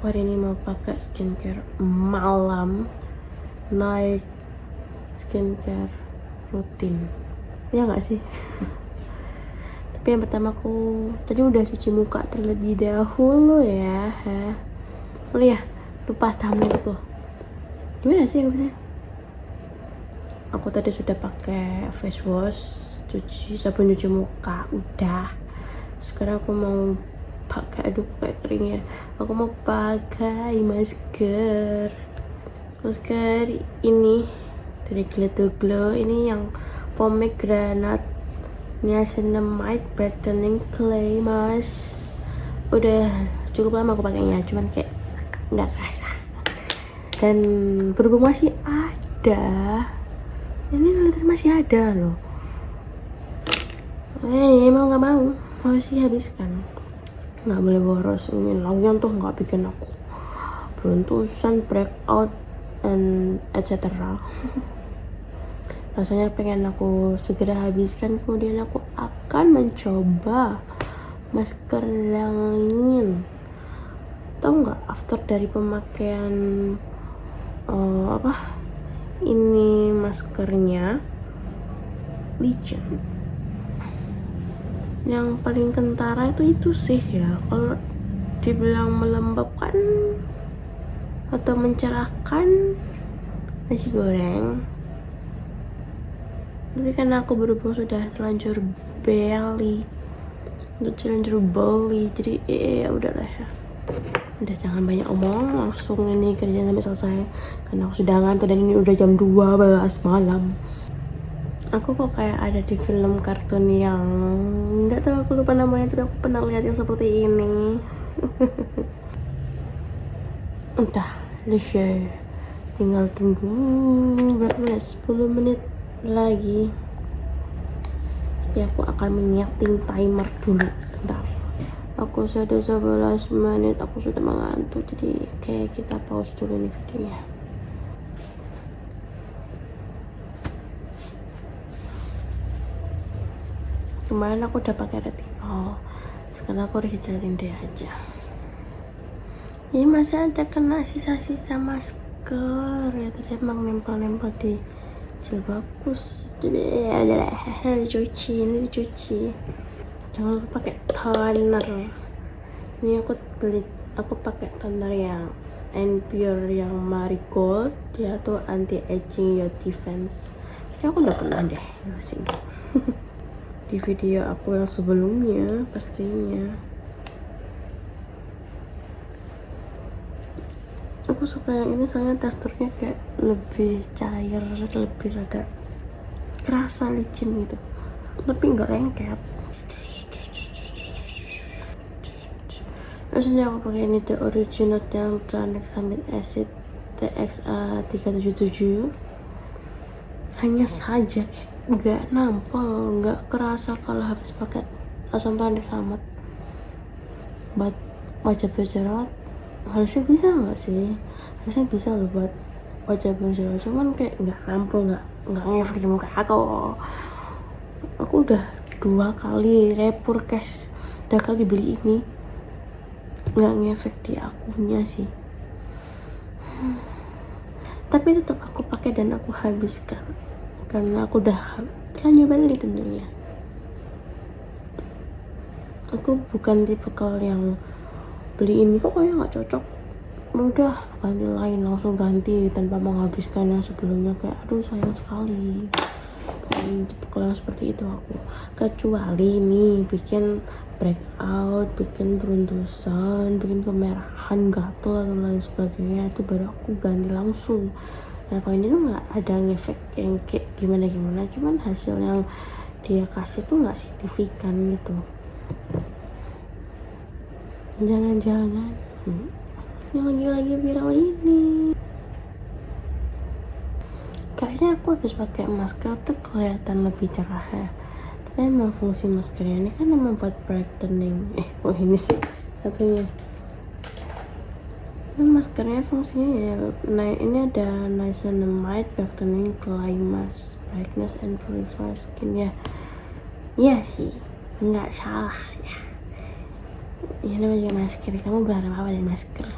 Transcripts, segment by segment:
hari ini mau pakai skincare malam, night skincare rutin, ya nggak sih? Tapi yang pertama aku tadi udah cuci muka terlebih dahulu ya. Oh ya, lupa thumbnailku. Gimana sih harusnya? Aku tadi sudah pakai face wash, sabun cuci muka, udah. Sekarang aku mau pakai, kayak kering ya. Aku mau pakai masker ini dari Glow to Glow, ini yang pomegranate niacinamide brightening clay mask. Udah cukup lama aku pakainya, cuman kayak nggak kerasa. Dan berhubung masih ada, ini masih ada loh. Mau nggak mau harus dihabiskan, nggak boleh boros. Ini lagian tuh nggak bikin aku beruntusan, breakout and etc. Rasanya pengen aku segera habiskan, kemudian aku akan mencoba masker yang lain. Tahu nggak, after dari pemakaian ini maskernya Legend, yang paling kentara itu sih ya, kalau dibilang melembabkan atau mencerahkan nasi goreng. Tapi karena aku berhubung sudah terlanjur beli, jadi ya udahlah ya. Udah, jangan banyak omong, langsung ini kerjaan sampai selesai karena aku sudah ngantuk dan ini udah jam 12 malam. Aku kok kayak ada di film kartun yang nggak tahu, aku lupa namanya, tapi aku pernah lihat yang seperti ini. Udah, share. Tinggal tunggu berapa menit, 10 menit lagi. Tapi aku akan menyeting timer dulu. Bentar. Aku sudah 11 menit, aku sudah mengantuk, jadi kayak kita pause dulu nih videonya. Kemarin aku udah pakai retinol, sekarang aku rehydrating day aja. Ini masih ada kena sisa-sisa masker ya, tadi emang nempel-nempel di jilbabku. Ini dicuci. Jangan lupa pakai toner. Ini aku pakai toner yang Pure yang Marigold, dia tuh anti aging your defense. Ini aku udah pernah deh ngasih di video aku yang sebelumnya pastinya. Aku suka yang ini soalnya teksturnya kayak lebih cair, lebih agak kerasa licin gitu, tapi nggak lengket. Terus ini aku pakai ini The Original yang Tranexamic Acid TXA 377. Hanya saja kayak nggak nampol, nggak kerasa kalau habis pakai asam tranexamat. Buat wajah berjerawat harusnya bisa nggak sih? Harusnya bisa loh buat wajah berjerawat, cuman kayak nggak nampol, nggak ngefek di muka aku. Aku udah 2 kali repurkes, 2 kali beli ini, nggak ngefek di akunya sih. Tapi tetap aku pakai dan aku habiskan karena aku udah terlanjur beli tentunya. Aku bukan tipikal yang beli ini kok kayak nggak cocok, udah ganti lain, langsung ganti tanpa menghabiskan yang sebelumnya. Kayak aduh sayang sekali. Tipikal yang seperti itu aku, kecuali nih bikin breakout, bikin beruntusan, bikin kemerahan, gatel atau lain sebagainya, itu baru aku ganti langsung. Nah kalau ini tuh nggak ada ngefek yang kayak gimana, cuman hasil yang dia kasih tuh nggak signifikan gitu. Jangan-jangan yang lagi viral ini, kayaknya aku habis pakai masker tuh kelihatan lebih cerah ya. Tapi emang fungsi maskernya ini kan emang buat brightening. Ini sih satunya. Ini maskernya fungsinya ya, nah ini ada niacinamide brightening clay mask, brightness and purify skin ya. Iya sih, nggak salah ya. Ini namanya masker, kamu berharap apa dari masker?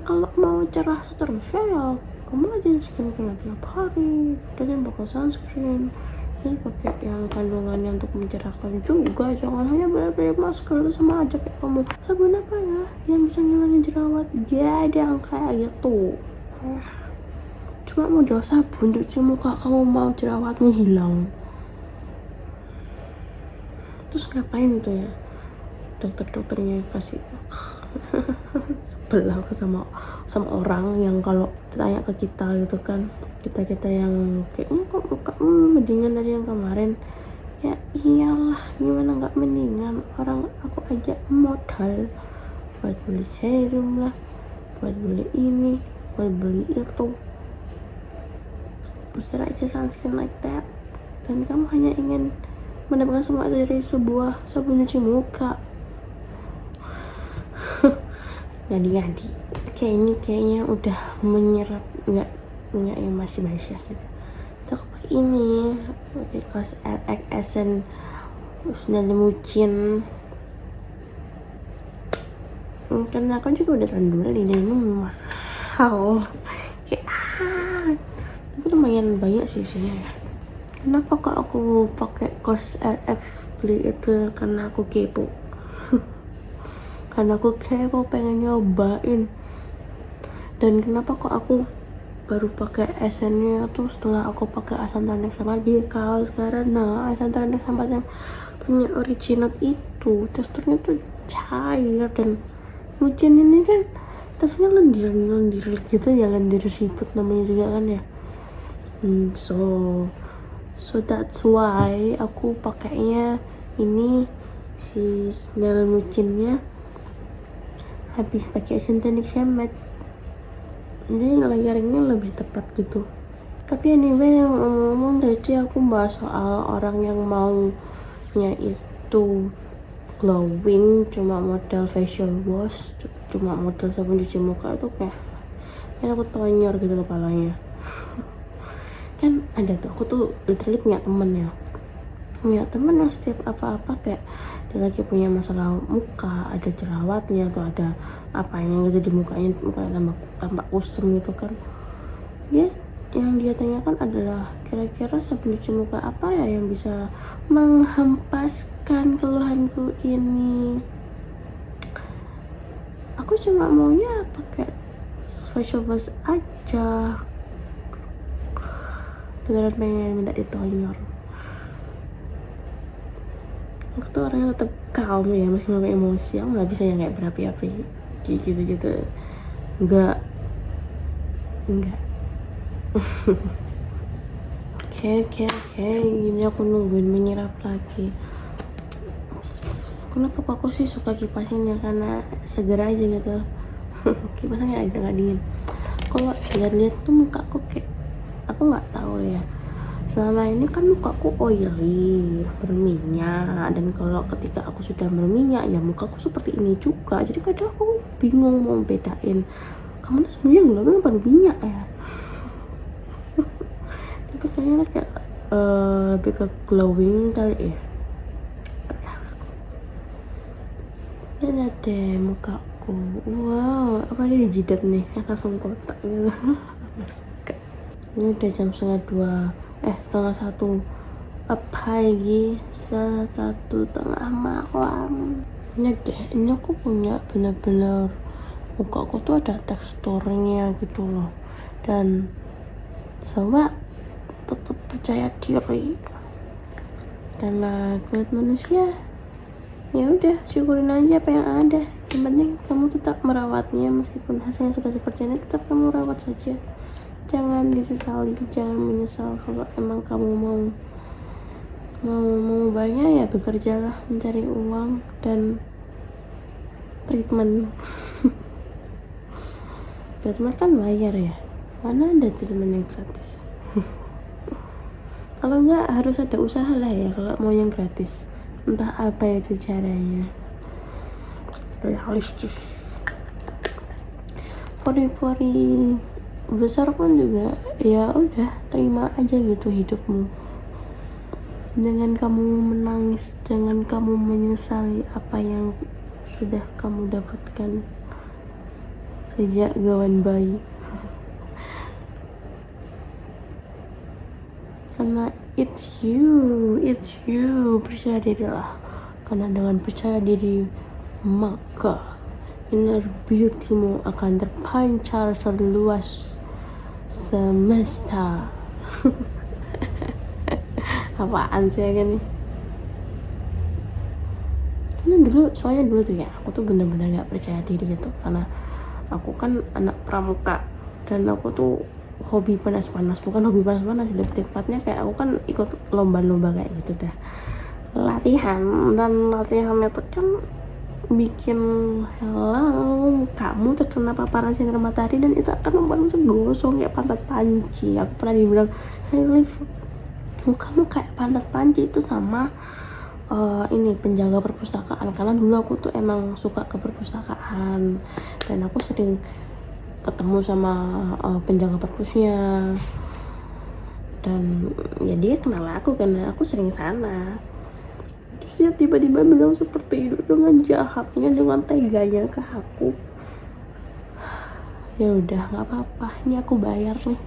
kalau mau cerah seterusnya ya kamu lagi skincare tiap hari, dan pakai sunscreen, dan pakai yang kandungannya untuk mencerahkan juga. Jangan hanya benar-benar masker, itu sama aja kayak kamu sabun apa ya yang bisa ngilangin jerawat, gak ada yang kayak gitu. Cuma modal sabun cuci muka kamu mau jerawatmu hilang. Terus ngapain tuh ya dokter-dokternya kasih sebel aku sama orang yang kalau tanya ke kita gitu kan, kita yang kayaknya kok muka mendingan dari yang kemarin. Ya iyalah, gimana nggak mendingan, orang aku aja modal buat beli serum lah, buat beli ini, buat beli itu, moisturizer, sunscreen like that, dan kamu hanya ingin mendapatkan semua dari sebuah sabun cuci muka. Ngadi-ngadi kayaknya udah menyerap, enggak yang masih basah gitu. Terus aku pakai ini, pakai COSRX Essence Snell Mucin, karena aku juga udah tahan dan ini mahal kayak tapi lumayan banyak sih ya. Kenapa kok aku pakai COSRX beli itu? Karena aku kepo. Karena aku kepo pengen nyobain. Dan kenapa kok aku baru pakai essence-nya tuh setelah aku pakai asam tandak sama kaos, karena asam tandak sama yang punya original itu teksturnya tuh cair, dan Mucin ini kan teksturnya lendir gitu ya, lendir siput namanya juga kan ya. So that's why aku pakainya ini si Snell Mucinnya habis pakai Synthetic Shampoo, jadi layarnya lebih tepat gitu. Tapi anyway, ngomong tadi aku bahas soal orang yang maunya itu glowing cuma modal facial wash, cuma modal sabun cuci muka, itu kayak aku tonyor gitu kepalanya. Kan ada tuh, aku tuh literally punya temen yang setiap apa-apa kayak dia lagi punya masalah muka, ada jerawatnya atau ada apanya gitu di mukanya tambah kusam gitu kan, yang dia tanyakan adalah kira-kira sabun cuci muka apa ya yang bisa menghempaskan keluhanku ini. Aku cuma maunya pakai facial wash aja, beneran pengen minta ditonyor. Aku tuh orangnya tetap calm ya, meskipun emosi. Aku nggak bisa yang kayak berapi-api kayak gitu enggak Oke, ini aku nungguin menyerap lagi. Kenapa kok aku sih suka kipasin ya, karena seger aja gitu. Kipasnya nggak dingin. Kalau lihat tuh muka aku kayak, aku nggak tahu ya, selama ini kan mukaku oily, berminyak, dan kalau ketika aku sudah berminyak ya mukaku seperti ini juga. Jadi kadang aku bingung mau bedain, kamu tuh sebenarnya glowing apa minyak ya. Tapi kayaknya kayak lebih ke glowing kali ya. Dan ada mukaku, wow, apalagi di jidat nih yang langsung kotak gitu. Ini udah jam 1:30 pagi, 1:30 malam. Ini aku punya bener-bener muka aku tuh ada teksturnya gitu loh, dan sobat tetap percaya diri karena kulit manusia. Ya udah, syukurin aja apa yang ada. Yang penting kamu tetap merawatnya, meskipun hasilnya sudah seperti ini, tetap kamu rawat saja. Jangan disesali, jangan menyesal. Kalau emang kamu mau banyak ya bekerjalah, mencari uang dan treatment. Treatment kan bayar ya, mana ada treatment yang gratis. Kalau enggak harus ada usaha lah ya kalau mau yang gratis, entah apa itu caranya. Realistis. Pori-pori besar pun juga ya udah, terima aja gitu hidupmu. Jangan kamu menangis, jangan kamu menyesali apa yang sudah kamu dapatkan. sejak gawan bayi. Karena it's you, percaya dirilah. Karena dengan percaya diri, maka inner beauty-mu akan terpancar seluas semesta. Apaan sih ya nih? Soalnya dulu tuh ya, aku tuh bener-bener gak percaya diri gitu. Karena aku kan anak pramuka, dan aku tuh hobi panas-panas. Bukan hobi panas-panas, lebih tepatnya kayak aku kan ikut lomba-lomba kayak gitu dah. Latihan itu kan bikin kamu terkena paparan sinar matahari, dan itu akan membuatmu gosong kayak pantat panci. Aku pernah dibilang, hey Liv, mukamu kayak pantat panci. Itu sama ini penjaga perpustakaan, karena dulu aku tuh emang suka ke perpustakaan, dan aku sering ketemu sama penjaga perpusnya, dan ya dia kenal aku karena aku sering sana. Terus dia tiba-tiba bilang seperti itu dengan jahatnya, dengan teganya ke aku. Ya udah, nggak apa-apa, ini aku bayar nih.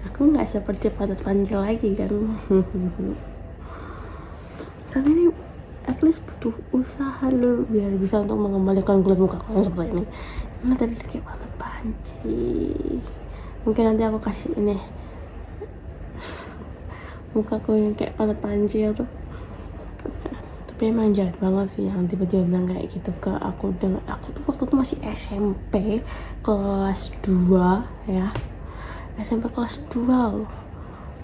Aku nggak seperti pantat panci lagi kan. Karena ini at least butuh usaha lo biar bisa untuk mengembalikan kulit muka yang seperti ini. Karena tadi kayak pantat panci. Mungkin nanti aku kasih ini mukaku yang kayak pantat panci atau. Tapi emang jahat banget sih yang tiba-tiba bilang kayak gitu ke aku. Dengan aku tuh waktu itu masih SMP kelas 2 ya. SMP kelas 2 loh.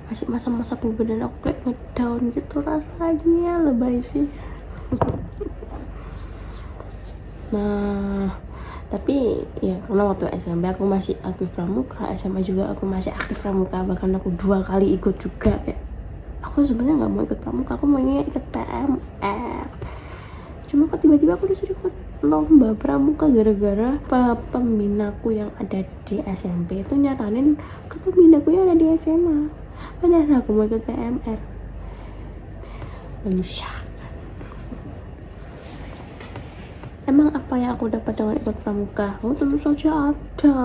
Masih masa-masa puber, dan aku kayak ngedown gitu rasanya, lebay sih. Nah, tapi ya karena waktu SMP aku masih aktif pramuka, SMA juga aku masih aktif pramuka, bahkan aku 2 kali ikut juga. Kayak aku sebenarnya nggak mau ikut pramuka, aku maunya ikut PMR. Cuma kok tiba-tiba aku disuruh ikut lomba pramuka gara-gara pembinaku yang ada di SMP itu nyaranin ke pembinaku yang ada di SMA. Padahal aku mau ikut PMR. Menyusahkan. Emang apa yang aku dapat dengan ikut pramuka? Oh, tentu saja ada.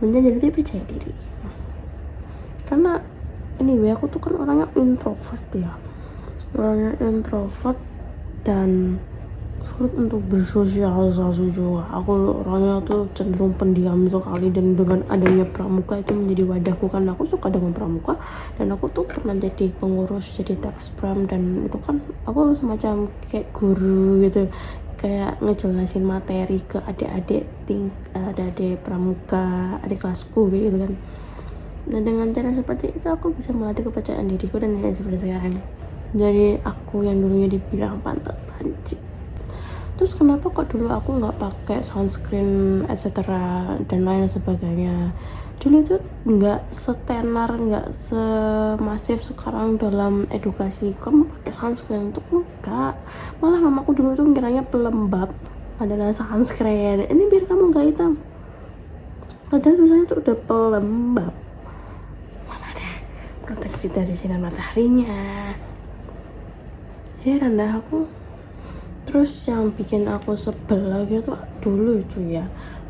Menjadi lebih percaya diri. Karena anyway, aku tuh kan orangnya introvert ya. Orangnya introvert dan sulit untuk bersosialisasi juga. Aku orangnya tuh cenderung pendiam sekali, dan dengan adanya pramuka itu menjadi wadahku, karena aku suka dengan pramuka, dan aku tuh pernah jadi pengurus, jadi tekspram, dan itu kan aku semacam kayak guru gitu, kayak ngejelasin materi ke adik-adik pramuka, adik kelasku gitu kan. Dan dengan cara seperti itu aku bisa melatih kepercayaan diriku, dan ya seperti sekarang. Jadi aku yang dulunya dibilang pantat panci, terus kenapa kok dulu aku nggak pakai sunscreen etc dan lain sebagainya. Dulu itu nggak setenar, nggak semasif sekarang dalam edukasi kamu pakai sunscreen. Itu enggak, malah mamaku dulu tuh ngiranya pelembab adalah sunscreen, ini biar kamu nggak hitam, padahal tulisannya tuh udah pelembab. Mana ada proteksi dari sinar mataharinya. Heran dah aku. Terus yang bikin aku sebel lagi tuh dulu cuy ya,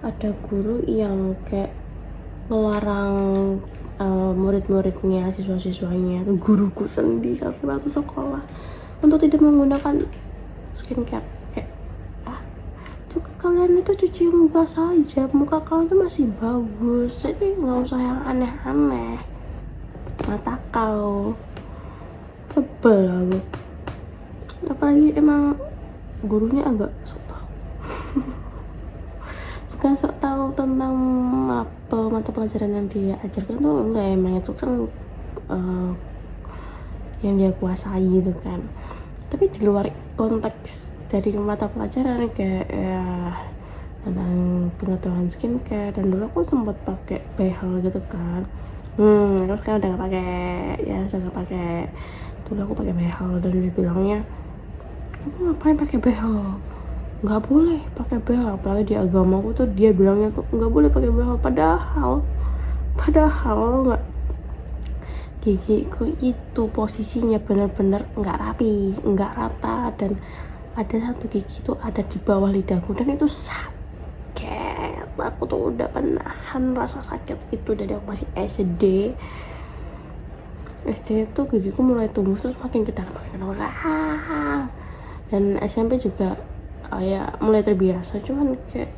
ada guru yang kayak ngelarang murid-muridnya, siswa-siswanya, itu guruku sendiri waktu sekolah, untuk tidak menggunakan skincare. Kayak kalian itu cuci muka saja, muka kalian tuh masih bagus, jadi nggak usah yang aneh-aneh. Mata kau, sebel aku. Apalagi emang gurunya agak sok tahu. Bukan sok tahu tentang apa mata pelajaran yang dia ajarkan tuh enggak, emang itu kan yang dia kuasai gitu kan. Tapi di luar konteks dari mata pelajaran kayak tentang pengetahuan skincare, dan dulu aku sempat pakai behel gitu kan. Terus kan udah nggak pakai, ya sudah nggak pakai. Dulu aku pakai behel, dan dia bilangnya, kamu ngapain pakai behel? Nggak boleh pakai behel, apalagi di agamaku tuh dia bilangnya tuh nggak boleh pakai behel. Padahal nggak, gigiku itu posisinya benar-benar nggak rapi, nggak rata, dan ada satu gigi itu ada di bawah lidahku, dan itu sakit. aku tuh udah menahan rasa sakit itu dari aku masih SD itu gigiku mulai tumbuh terus makin ke dalam dan SMP juga ya mulai terbiasa, cuman kayak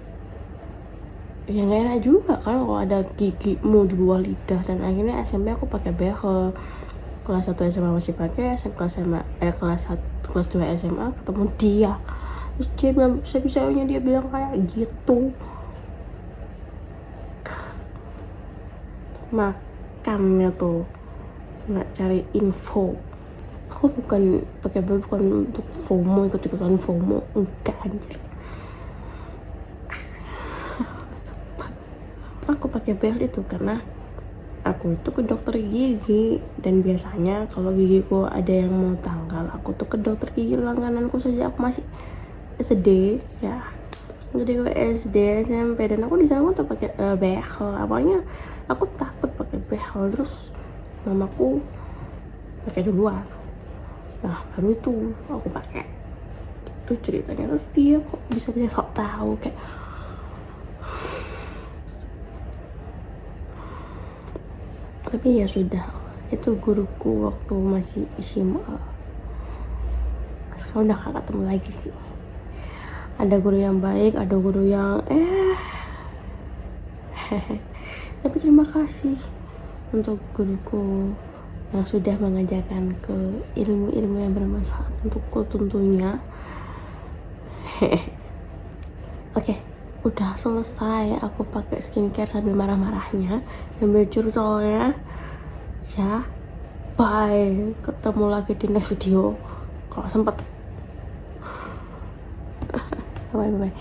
ya nggak enak juga kan kalau ada gigimu di bawah lidah. Dan akhirnya SMP aku pakai behel. Kelas 1 SMA masih pakai, kelas 1 kelas 2 SMA ketemu dia, terus dia bilang bisa-bisanya dia bilang kayak gitu, makannya tuh nggak cari info. Aku bukan pakai behel bukan untuk FOMO, ikut-ikutan FOMO, enggak anjir. Aku pakai behel itu karena aku itu ke dokter gigi, dan biasanya kalau gigiku ada yang mau tanggal aku tuh ke dokter gigi langgananku saja. Aku masih SD ya, jadi gue SD SMP dan aku di sana tuh pakai behel. Awalnya aku takut pakai behel, terus mamaku pakai duluan, nah baru itu aku pakai. Itu ceritanya. Terus dia kok bisa sok tahu kayak tapi ya sudah, itu guruku waktu masih SMA. Sekarang udah gak ketemu lagi sih. Ada guru yang baik, ada guru yang tapi terima kasih untuk guruku yang sudah mengajarkan ke ilmu-ilmu yang bermanfaat untukku tentunya. Oke, udah selesai aku pakai skincare sambil marah-marahnya, sambil curcolnya ya. Bye, ketemu lagi di next video kalau sempet. Bye bye.